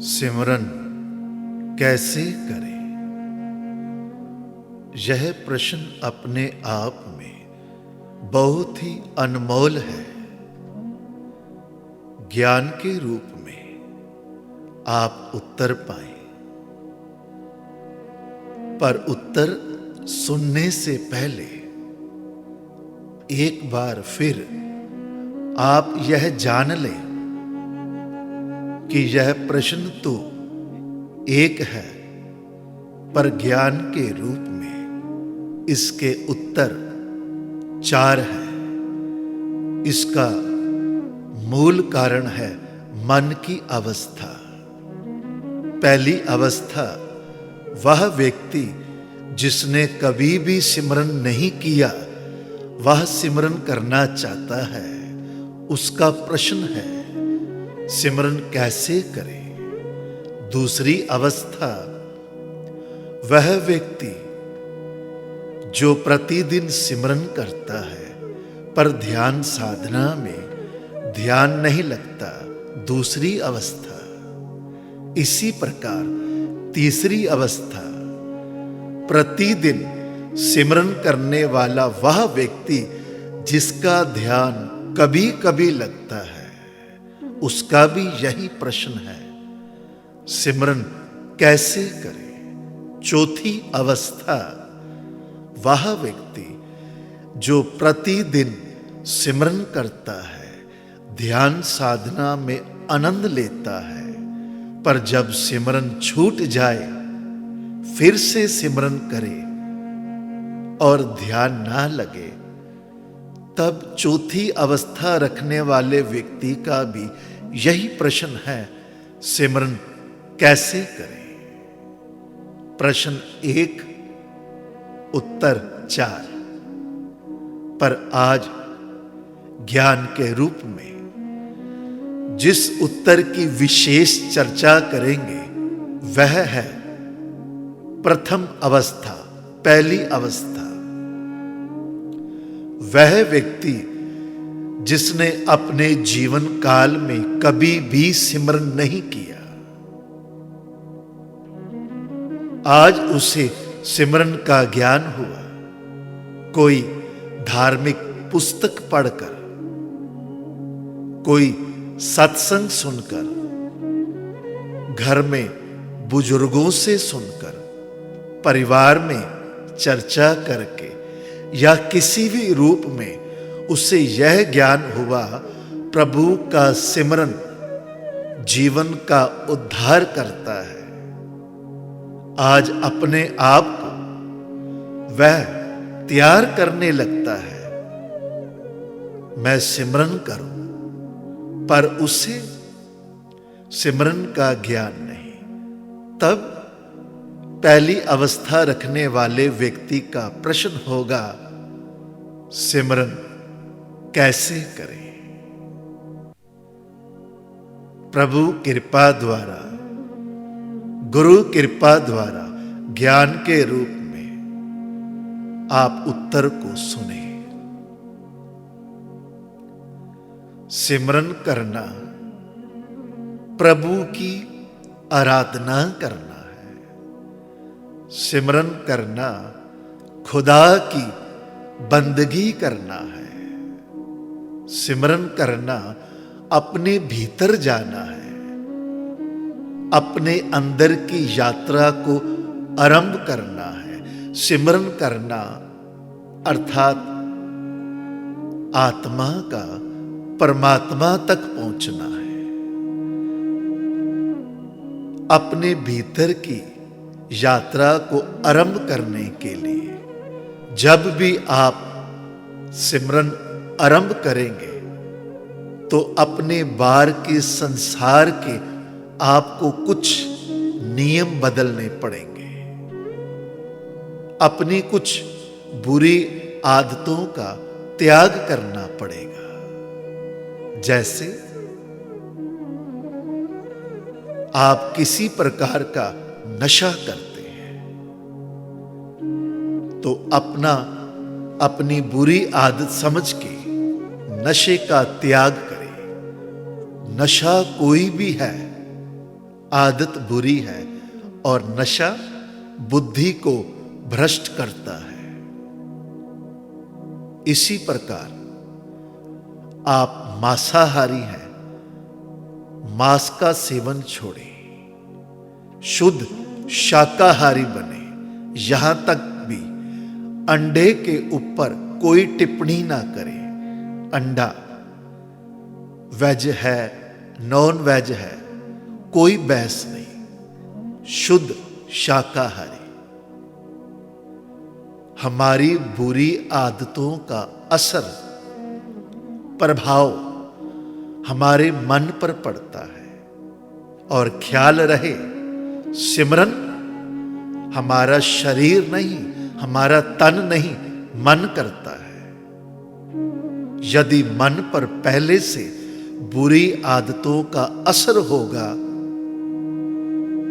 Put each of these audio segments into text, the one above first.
सिमरन कैसे करें? यह प्रश्न अपने आप में बहुत ही अनमोल है। ज्ञान के रूप में आप उत्तर पाएं, पर उत्तर सुनने से पहले एक बार फिर आप यह जान लें कि यह प्रश्न तो एक है, पर ज्ञान के रूप में इसके उत्तर 4 हैं। इसका मूल कारण है मन की अवस्था। पहली अवस्था, वह व्यक्ति जिसने कभी भी सिमरन नहीं किया, वह सिमरन करना चाहता है। उसका प्रश्न है, सिमरन कैसे करें? दूसरी अवस्था, वह व्यक्ति जो प्रतिदिन सिमरन करता है, पर ध्यान साधना में ध्यान नहीं लगता। दूसरी अवस्था। इसी प्रकार तीसरी अवस्था, प्रतिदिन सिमरन करने वाला वह व्यक्ति जिसका ध्यान कभी कभी लगता है, उसका भी यही प्रश्न है, सिमरन कैसे करें? चौथी अवस्था, वह व्यक्ति जो प्रतिदिन सिमरन करता है, ध्यान साधना में आनंद लेता है, पर जब सिमरन छूट जाए फिर से सिमरन करे और ध्यान ना लगे, तब चौथी अवस्था रखने वाले व्यक्ति का भी यही प्रश्न है, सिमरन कैसे करें? प्रश्न 1, उत्तर 4। पर आज ज्ञान के रूप में जिस उत्तर की विशेष चर्चा करेंगे, वह है प्रथम अवस्था, पहली अवस्था। वह व्यक्ति जिसने अपने जीवन काल में कभी भी सिमरन नहीं किया, आज उसे सिमरन का ज्ञान हुआ। कोई धार्मिक पुस्तक पढ़कर, कोई सत्संग सुनकर, घर में बुजुर्गों से सुनकर, परिवार में चर्चा करके, या किसी भी रूप में उसे यह ज्ञान हुआ, प्रभु का सिमरन जीवन का उद्धार करता है। आज अपने आप को वह तैयार करने लगता है, मैं सिमरन करूं, पर उसे सिमरन का ज्ञान नहीं। तब पहली अवस्था रखने वाले व्यक्ति का प्रश्न होगा, सिमरन कैसे करें? प्रभु कृपा द्वारा, गुरु कृपा द्वारा ज्ञान के रूप में आप उत्तर को सुने। सिमरन करना प्रभु की आराधना करना है। सिमरन करना खुदा की बंदगी करना है। सिमरन करना अपने भीतर जाना है, अपने अंदर की यात्रा को आरंभ करना है। सिमरन करना अर्थात आत्मा का परमात्मा तक पहुंचना है। अपने भीतर की यात्रा को आरंभ करने के लिए जब भी आप सिमरन आरंभ करेंगे, तो अपने बाहर के संसार के आपको कुछ नियम बदलने पड़ेंगे। अपनी कुछ बुरी आदतों का त्याग करना पड़ेगा। जैसे आप किसी प्रकार का नशा करते हैं, तो अपनी बुरी आदत समझ के नशे का त्याग करें। नशा कोई भी है, आदत बुरी है और नशा बुद्धि को भ्रष्ट करता है। इसी प्रकार आप मांसाहारी हैं, मांस का सेवन छोड़ें, शुद्ध शाकाहारी बने। यहां तक भी अंडे के ऊपर कोई टिप्पणी ना करें। अंडा वेज है, नॉन वेज है, कोई बहस नहीं। शुद्ध शाकाहारी। हमारी बुरी आदतों का असर, प्रभाव हमारे मन पर पड़ता है। और ख्याल रहे, सिमरन हमारा शरीर नहीं, हमारा तन नहीं, मन करता है। यदि मन पर पहले से बुरी आदतों का असर होगा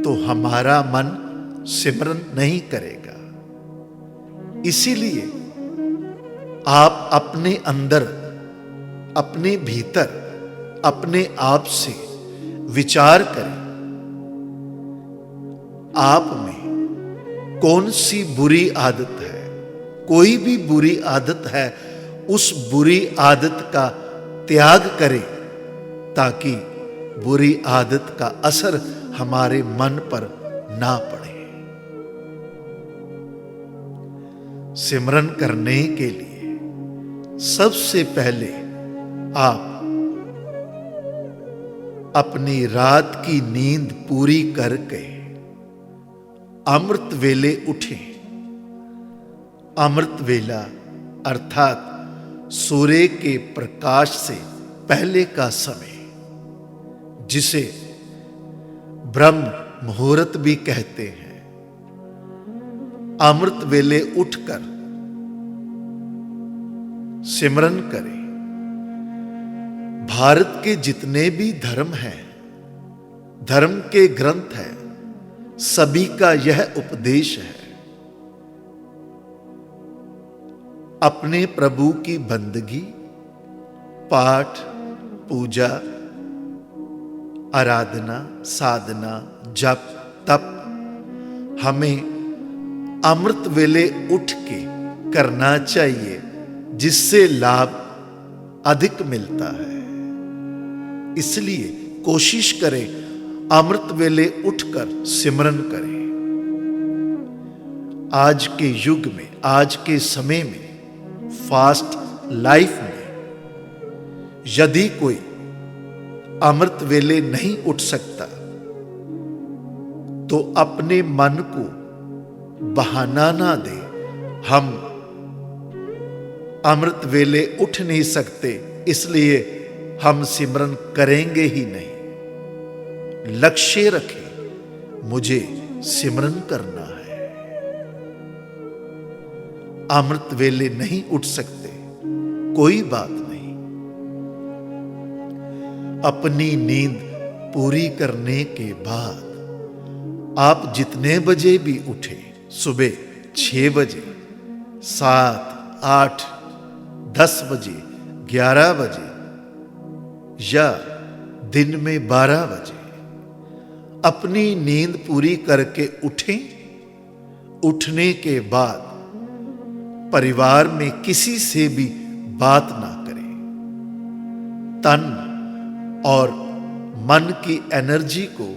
तो हमारा मन सिमरन नहीं करेगा। इसीलिए आप अपने अंदर, अपने भीतर, अपने आप से विचार करें, आप में कौन सी बुरी आदत है। कोई भी बुरी आदत है, उस बुरी आदत का त्याग करें ताकि बुरी आदत का असर हमारे मन पर ना पड़े। सिमरन करने के लिए सबसे पहले आप अपनी रात की नींद पूरी करके अमृत वेले उठें। अमृत वेला अर्थात सूर्य के प्रकाश से पहले का समय, जिसे ब्रह्म मुहूर्त भी कहते हैं। अमृत वेले उठकर सिमरन करें। भारत के जितने भी धर्म हैं, धर्म के ग्रंथ हैं, सभी का यह उपदेश है। अपने प्रभु की बंदगी, पाठ, पूजा, आराधना, साधना, जप, तप हमें अमृत वेले उठ के करना चाहिए, जिससे लाभ अधिक मिलता है। इसलिए कोशिश करें अमृत वेले उठकर सिमरन करें। आज के युग में, आज के समय में, फास्ट लाइफ में यदि कोई अमृत वेले नहीं उठ सकता तो अपने मन को बहाना ना दे, हम अमृत वेले उठ नहीं सकते इसलिए हम सिमरन करेंगे ही नहीं। लक्ष्य रखें, मुझे सिमरन करना है। अमृत वेले नहीं उठ सकते, कोई बात नहीं। अपनी नींद पूरी करने के बाद आप जितने बजे भी उठे, सुबह 6 बजे, 7, 8, 10 बजे, 11 बजे या दिन में 12 बजे, अपनी नींद पूरी करके उठें। उठने के बाद परिवार में किसी से भी बात ना करें। तन और मन की एनर्जी को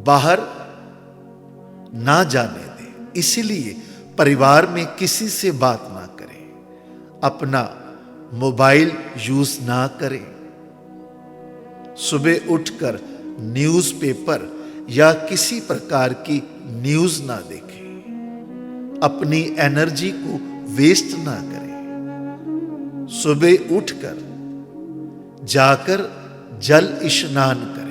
बाहर ना जाने दें, इसलिए परिवार में किसी से बात ना करें। अपना मोबाइल यूज ना करें। सुबह उठकर न्यूज़पेपर या किसी प्रकार की न्यूज ना देखें। अपनी एनर्जी को वेस्ट ना करें। सुबह उठकर जाकर जल स्नान करें।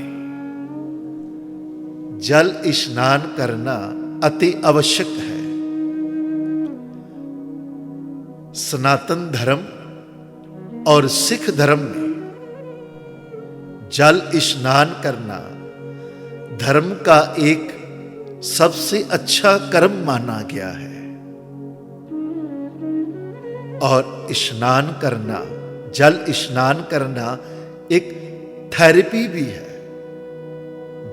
जल स्नान करना अति आवश्यक है। सनातन धर्म और सिख धर्म में जल स्नान करना धर्म का एक सबसे अच्छा कर्म माना गया है। और स्नान करना, जल स्नान करना एक थेरेपी भी है।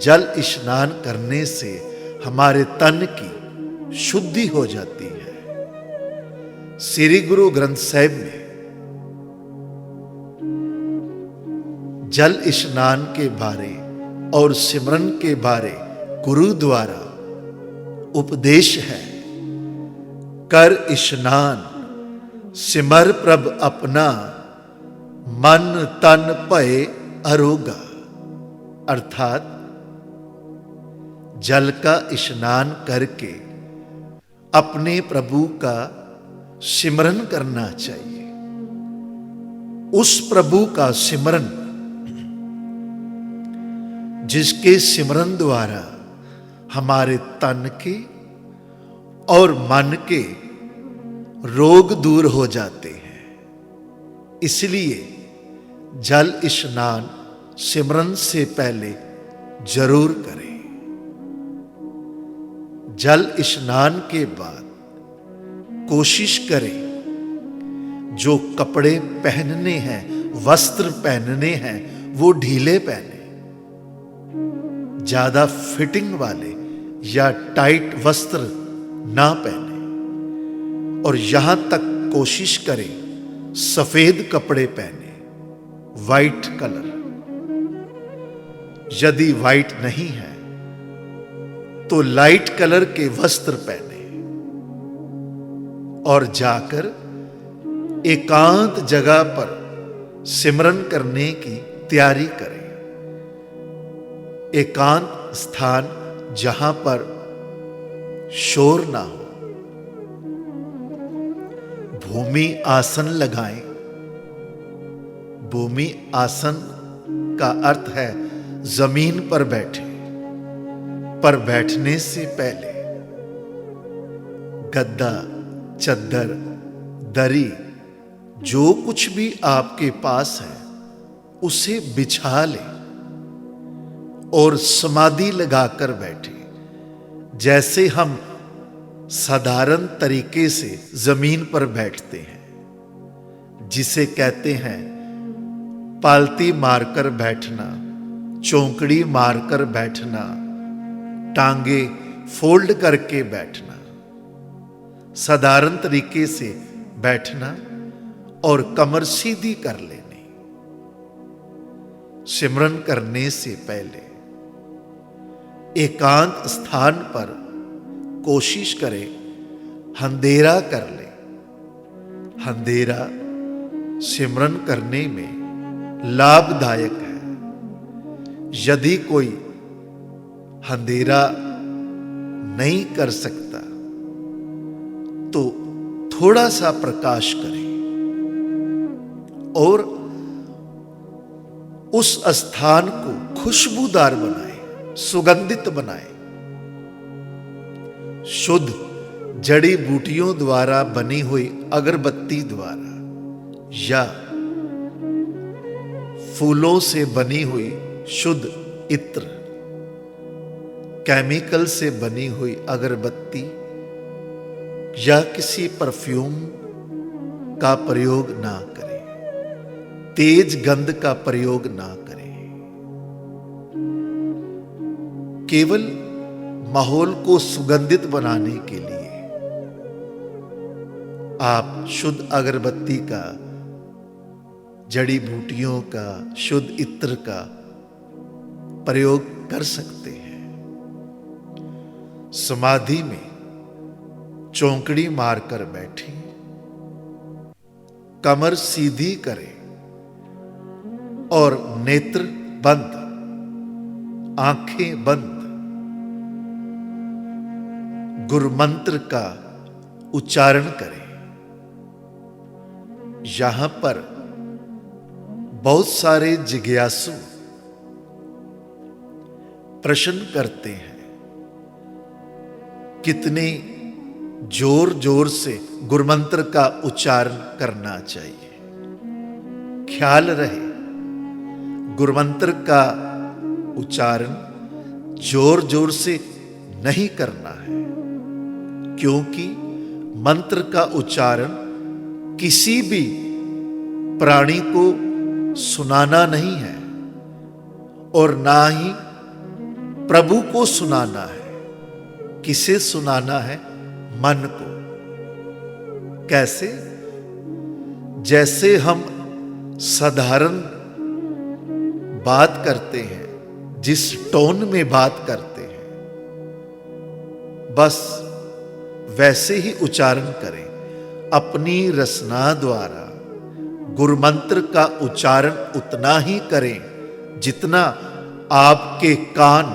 जल स्नान करने से हमारे तन की शुद्धि हो जाती है। श्री गुरु ग्रंथ साहिब में जल स्नान के बारे और सिमरन के बारे गुरु द्वारा उपदेश है। कर स्नान सिमर प्रभ अपना, मन तन भय अरोगा। अर्थात जल का स्नान करके अपने प्रभु का सिमरन करना चाहिए। उस प्रभु का सिमरन जिसके सिमरन द्वारा हमारे तन के और मन के रोग दूर हो जाते हैं। इसलिए जल स्नान सिमरन से पहले जरूर करें। जल स्नान के बाद कोशिश करें जो कपड़े पहनने हैं, वस्त्र पहनने हैं, वो ढीले पहने, ज्यादा फिटिंग वाले या टाइट वस्त्र ना पहने। और यहां तक कोशिश करें सफेद कपड़े पहने, वाइट कलर। यदि वाइट नहीं है तो लाइट कलर के वस्त्र पहने और जाकर एकांत जगह पर सिमरन करने की तैयारी करें। एकांत स्थान जहां पर शोर ना हो। भूमि आसन लगाएं। भूमि आसन का अर्थ है जमीन पर बैठे। पर बैठने से पहले गद्दा, चद्दर, दरी, जो कुछ भी आपके पास है उसे बिछा लें और समाधि लगाकर बैठे। जैसे हम साधारण तरीके से जमीन पर बैठते हैं, जिसे कहते हैं पालती मारकर बैठना, चौकड़ी मारकर बैठना, टांगे फोल्ड करके बैठना, साधारण तरीके से बैठना और कमर सीधी कर लेनी। सिमरन करने से पहले एकांत स्थान पर कोशिश करें अंधेरा कर ले। अंधेरा सिमरन करने में लाभदायक है। यदि कोई अंधेरा नहीं कर सकता तो थोड़ा सा प्रकाश करें और उस स्थान को खुशबूदार बनाएं, सुगंधित बनाएं। शुद्ध जड़ी बूटियों द्वारा बनी हुई अगरबत्ती द्वारा या फूलों से बनी हुई शुद्ध इत्र, केमिकल से बनी हुई अगरबत्ती या किसी परफ्यूम का प्रयोग ना करें। तेज गंध का प्रयोग ना करें। केवल माहौल को सुगंधित बनाने के लिए आप शुद्ध अगरबत्ती का, जड़ी बूटियों का, शुद्ध इत्र का प्रयोग कर सकते हैं। समाधि में चौकड़ी मारकर बैठें, कमर सीधी करें और नेत्र बंद, आंखें बंद, गुरु मंत्र का उच्चारण करें। यहां पर बहुत सारे जिज्ञासु प्रश्न करते हैं, कितने जोर जोर से गुरुमंत्र का उच्चारण करना चाहिए। ख्याल रहे, गुरुमंत्र का उच्चारण जोर जोर से नहीं करना है, क्योंकि मंत्र का उच्चारण किसी भी प्राणी को सुनाना नहीं है और ना ही प्रभु को सुनाना है। किसे सुनाना है? मन को। कैसे? जैसे हम साधारण बात करते हैं, जिस टोन में बात करते हैं, बस वैसे ही उच्चारण करें। अपनी रसना द्वारा गुरुमंत्र का उच्चारण उतना ही करें जितना आपके कान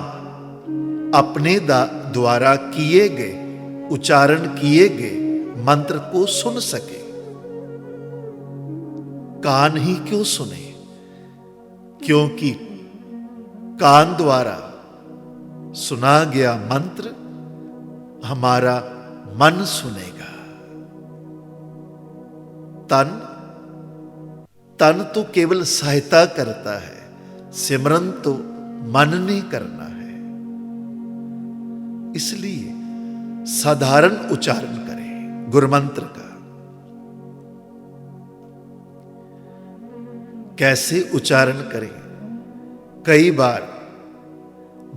अपने द्वारा किए गए, उच्चारण किए गए मंत्र को सुन सके। कान ही क्यों सुने? क्योंकि कान द्वारा सुना गया मंत्र हमारा मन सुनेगा। तन तो केवल सहायता करता है, सिमरन तो मन ने करना है। इसलिए साधारण उच्चारण करें गुरुमंत्र का। कैसे उच्चारण करें? कई बार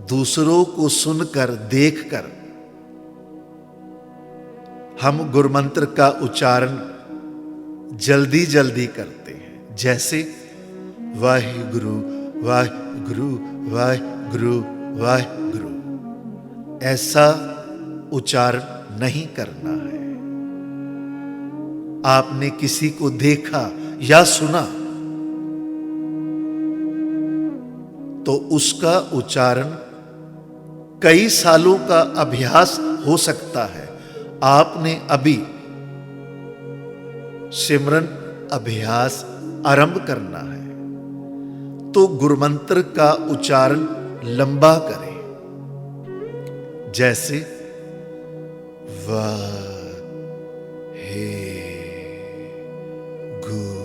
दूसरों को सुनकर, देखकर हम गुरुमंत्र का उच्चारण जल्दी जल्दी करते हैं। जैसे वाहिगुरु वाहिगुरु वाहिगुरु वाहिगुरु, ऐसा उच्चारण नहीं करना है। आपने किसी को देखा या सुना तो उसका उच्चारण कई सालों का अभ्यास हो सकता है। आपने अभी सिमरन अभ्यास आरंभ करना है तो गुरुमंत्र का उच्चारण लंबा करें। जैसे वाहे गुरु,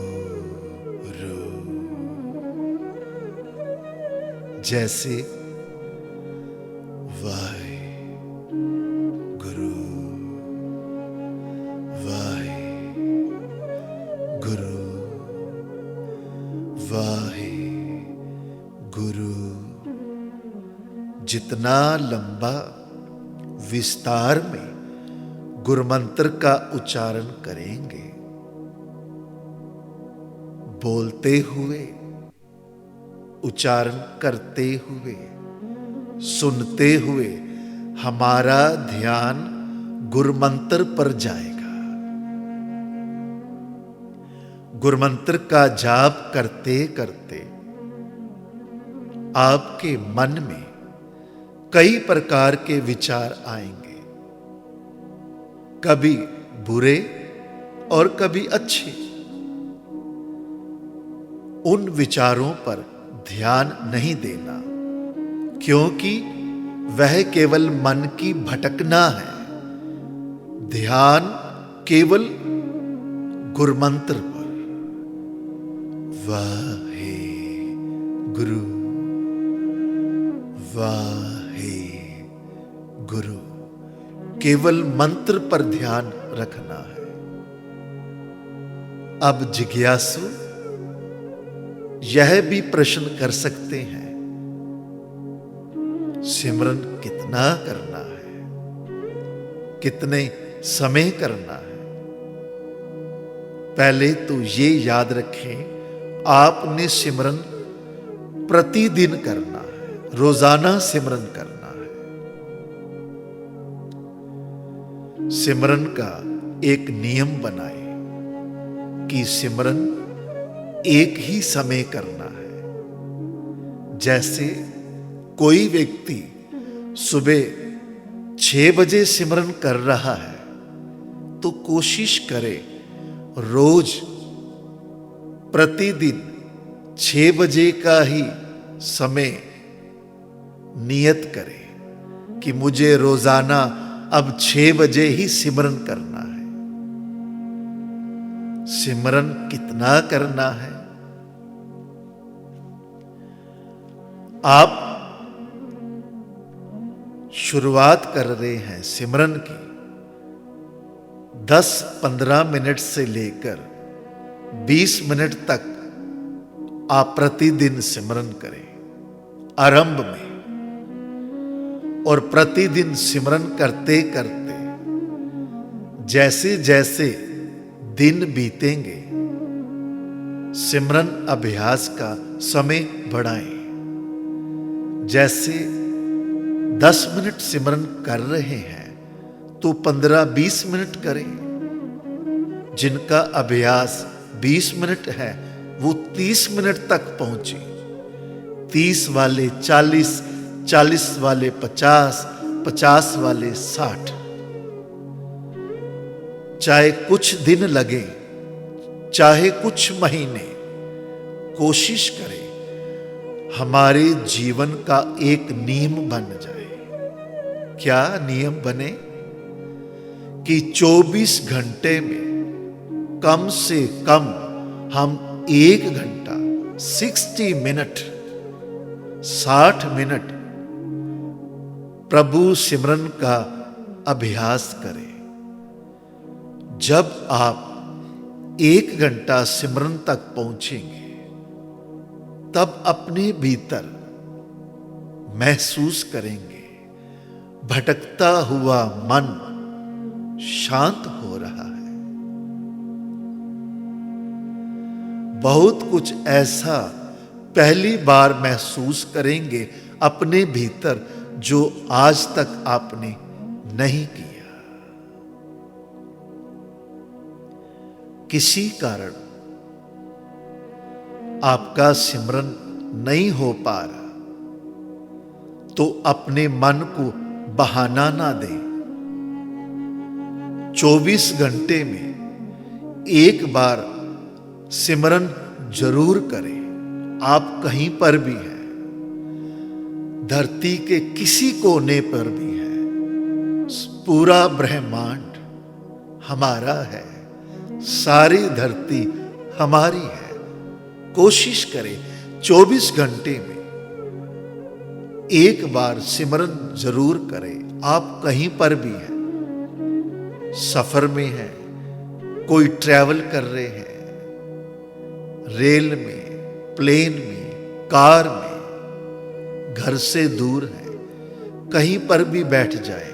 जैसे वाहे गुरु वाहे गुरु वाहे गुरु। जितना लंबा विस्तार में गुरुमंत्र का उच्चारण करेंगे, बोलते हुए, उच्चारण करते हुए, सुनते हुए हमारा ध्यान गुरुमंत्र पर जाएगा। गुरुमंत्र का जाप करते करते आपके मन में कई प्रकार के विचार आएंगे, कभी बुरे और कभी अच्छे। उन विचारों पर ध्यान नहीं देना, क्योंकि वह केवल मन की भटकना है। ध्यान केवल गुरुमंत्र पर। वाहे गुरु वाहे गुरु, केवल मंत्र पर ध्यान रखना है। अब जिज्ञासु यह भी प्रश्न कर सकते हैं, सिमरन कितना करना है, कितने समय करना है? पहले तो ये याद रखें, आपने सिमरन प्रतिदिन करना है, रोजाना सिमरन करना है। सिमरन का एक नियम बनाए कि सिमरन एक ही समय करना है। जैसे कोई व्यक्ति सुबह 6 बजे सिमरन कर रहा है तो कोशिश करे रोज प्रतिदिन 6 बजे का ही समय नियत करे कि मुझे रोजाना अब 6 बजे ही सिमरन करना है। सिमरन कितना करना है? आप शुरुआत कर रहे हैं सिमरन की, 10-15 मिनट से लेकर 20 मिनट तक आप प्रतिदिन सिमरन करें। आरंभ में और प्रतिदिन सिमरन करते करते जैसे जैसे दिन बीतेंगे, सिमरन अभ्यास का समय बढ़ाएं। जैसे 10 मिनट सिमरन कर रहे हैं तो 15-20 मिनट करें। जिनका अभ्यास 20 मिनट है वो 30 मिनट तक पहुंचे। 30 वाले 40, 40 वाले 50, 50 वाले 60। चाहे कुछ दिन लगे, चाहे कुछ महीने, कोशिश करें हमारे जीवन का एक नियम बन जाए। क्या नियम बने कि 24 घंटे में कम से कम हम 1 घंटा 60 मिनट 60 मिनट प्रभु सिमरन का अभ्यास करें। जब आप 1 घंटा सिमरन तक पहुंचेंगे, तब अपने भीतर महसूस करेंगे भटकता हुआ मन शांत हो रहा है। बहुत कुछ ऐसा पहली बार महसूस करेंगे अपने भीतर जो आज तक आपने नहीं किया। किसी कारण आपका सिमरन नहीं हो पा रहा तो अपने मन को बहाना ना दें। 24 घंटे में 1 बार सिमरन जरूर करें। आप कहीं पर भी हैं, धरती के किसी कोने पर भी हैं, पूरा ब्रह्मांड हमारा है, सारी धरती हमारी है। कोशिश करें 24 घंटे में 1 बार सिमरन जरूर करें। आप कहीं पर भी हैं, सफर में हैं, कोई ट्रैवल कर रहे हैं, रेल में, प्लेन में, कार में, घर से दूर है, कहीं पर भी बैठ जाए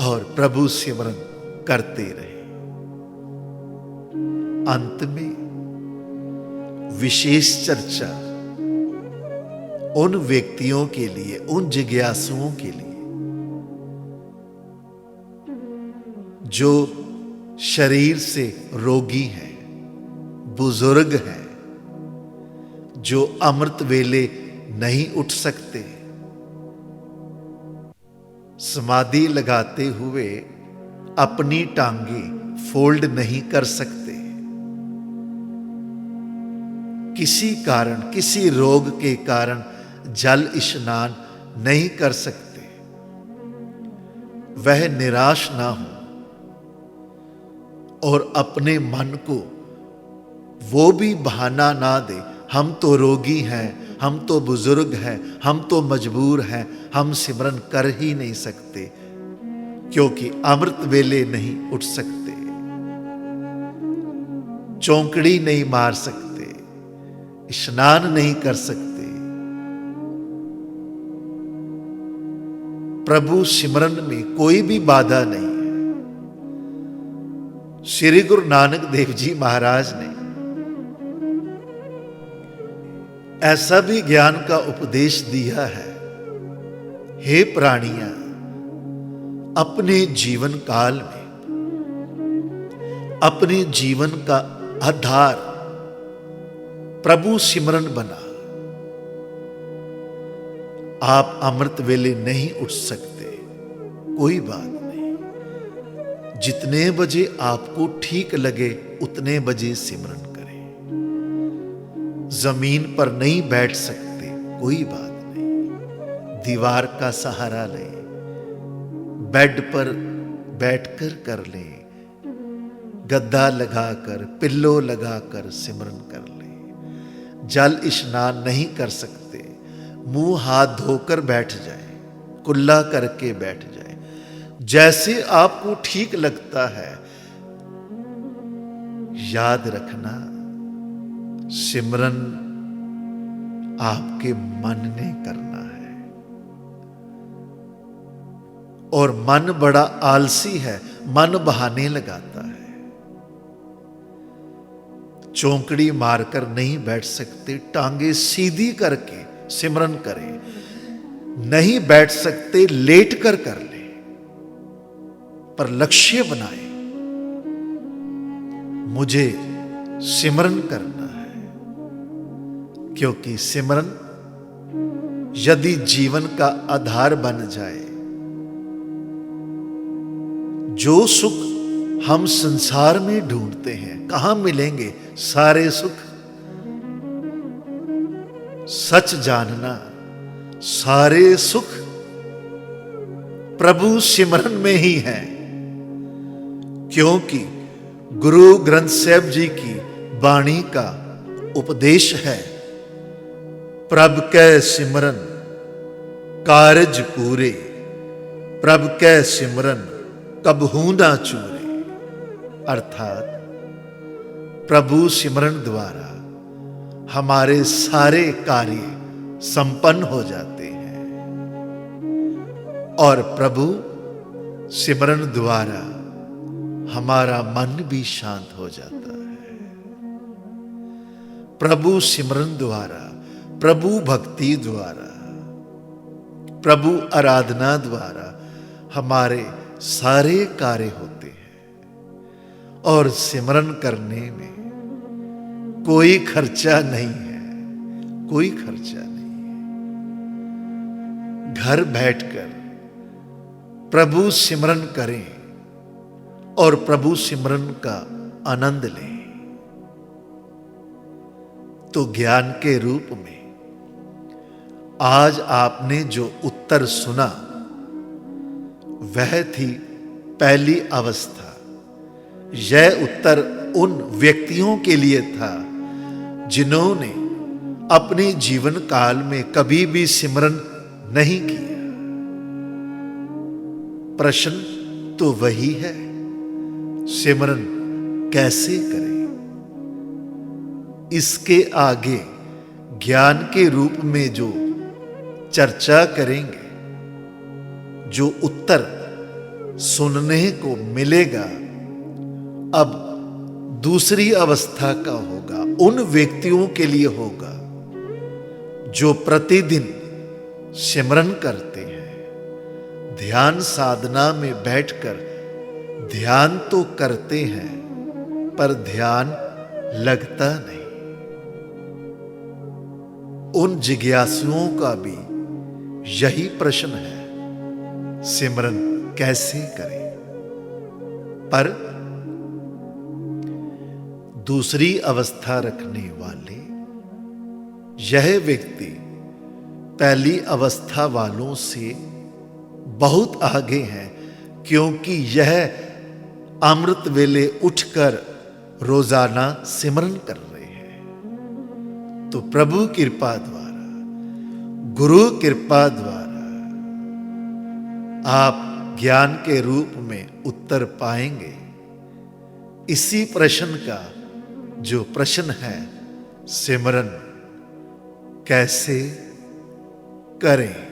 और प्रभु सिमरन करते रहे। अंत में विशेष चर्चा उन व्यक्तियों के लिए, उन जिज्ञासुओं के लिए जो शरीर से रोगी हैं, बुजुर्ग हैं, जो अमृत वेले नहीं उठ सकते, समाधि लगाते हुए अपनी टांगे फोल्ड नहीं कर सकते, किसी कारण, किसी रोग के कारण जल स्नान नहीं कर सकते, वह निराश ना हो और अपने मन को वो भी बहाना ना दे, हम तो रोगी हैं, हम तो बुजुर्ग हैं, हम तो मजबूर हैं, हम सिमरन कर ही नहीं सकते क्योंकि अमृत वेले नहीं उठ सकते, चौंकड़ी नहीं मार सकते, स्नान नहीं कर सकते। प्रभु सिमरन में कोई भी बाधा नहीं है। श्री गुरु नानक देव जी महाराज ने ऐसा भी ज्ञान का उपदेश दिया है, हे प्राणियां, अपने जीवन काल में अपने जीवन का आधार प्रभु सिमरन बना। आप अमृत वेले नहीं उठ सकते, कोई बात नहीं। जितने बजे आपको ठीक लगे उतने बजे सिमरन करें। जमीन पर नहीं बैठ सकते, कोई बात नहीं, दीवार का सहारा लें, बेड पर बैठकर कर लें, गद्दा लगाकर, पिल्लो लगाकर सिमरन कर लें। जल स्नान नहीं कर सकते, मुंह हाथ धोकर बैठ जाए, कुल्ला करके बैठ जाए, जैसे आपको ठीक लगता है। याद रखना, सिमरन आपके मन ने करना है। और मन बड़ा आलसी है, मन बहाने लगाता है। चौंकड़ी मारकर नहीं बैठ सकते, टांगे सीधी करके सिमरन करें। नहीं बैठ सकते, लेट कर ले, पर लक्ष्य बनाए, मुझे सिमरन करना है। क्योंकि सिमरन यदि जीवन का आधार बन जाए, जो सुख हम संसार में ढूंढते हैं, कहां मिलेंगे सारे सुख? सच जानना, सारे सुख प्रभु सिमरन में ही है। क्योंकि गुरु ग्रंथ साहिब जी की वाणी का उपदेश है, प्रभ कै सिमरन कारज पूरे, प्रभ कै सिमरन कबहू ना चूरे। अर्थात प्रभु सिमरन द्वारा हमारे सारे कार्य संपन्न हो जाते हैं और प्रभु सिमरन द्वारा हमारा मन भी शांत हो जाता है। प्रभु सिमरन द्वारा, प्रभु भक्ति द्वारा, प्रभु आराधना द्वारा हमारे सारे कार्य होते हैं और सिमरन करने में कोई खर्चा नहीं है, कोई खर्चा नहीं है। घर बैठकर प्रभु सिमरन करें और प्रभु सिमरन का आनंद लें, तो ज्ञान के रूप में आज आपने जो उत्तर सुना वह थी पहली अवस्था। यह उत्तर उन व्यक्तियों के लिए था जिन्होंने अपने जीवन काल में कभी भी सिमरन नहीं किया। प्रश्न तो वही है, सिमरन कैसे करें? इसके आगे ज्ञान के रूप में जो चर्चा करेंगे, जो उत्तर सुनने को मिलेगा, अब दूसरी अवस्था का होगा, उन व्यक्तियों के लिए होगा जो प्रतिदिन सिमरन करते हैं, ध्यान साधना में बैठकर ध्यान तो करते हैं पर ध्यान लगता नहीं। उन जिज्ञासुओं का भी यही प्रश्न है, सिमरन कैसे करें? पर दूसरी अवस्था रखने वाले यह व्यक्ति पहली अवस्था वालों से बहुत आगे हैं, क्योंकि यह अमृत वेले उठकर रोजाना सिमरन कर रहे हैं। तो प्रभु कृपा द्वारा, गुरु कृपा द्वारा आप ज्ञान के रूप में उत्तर पाएंगे। इसी प्रश्न का जो प्रश्न है, सिमरन कैसे करें?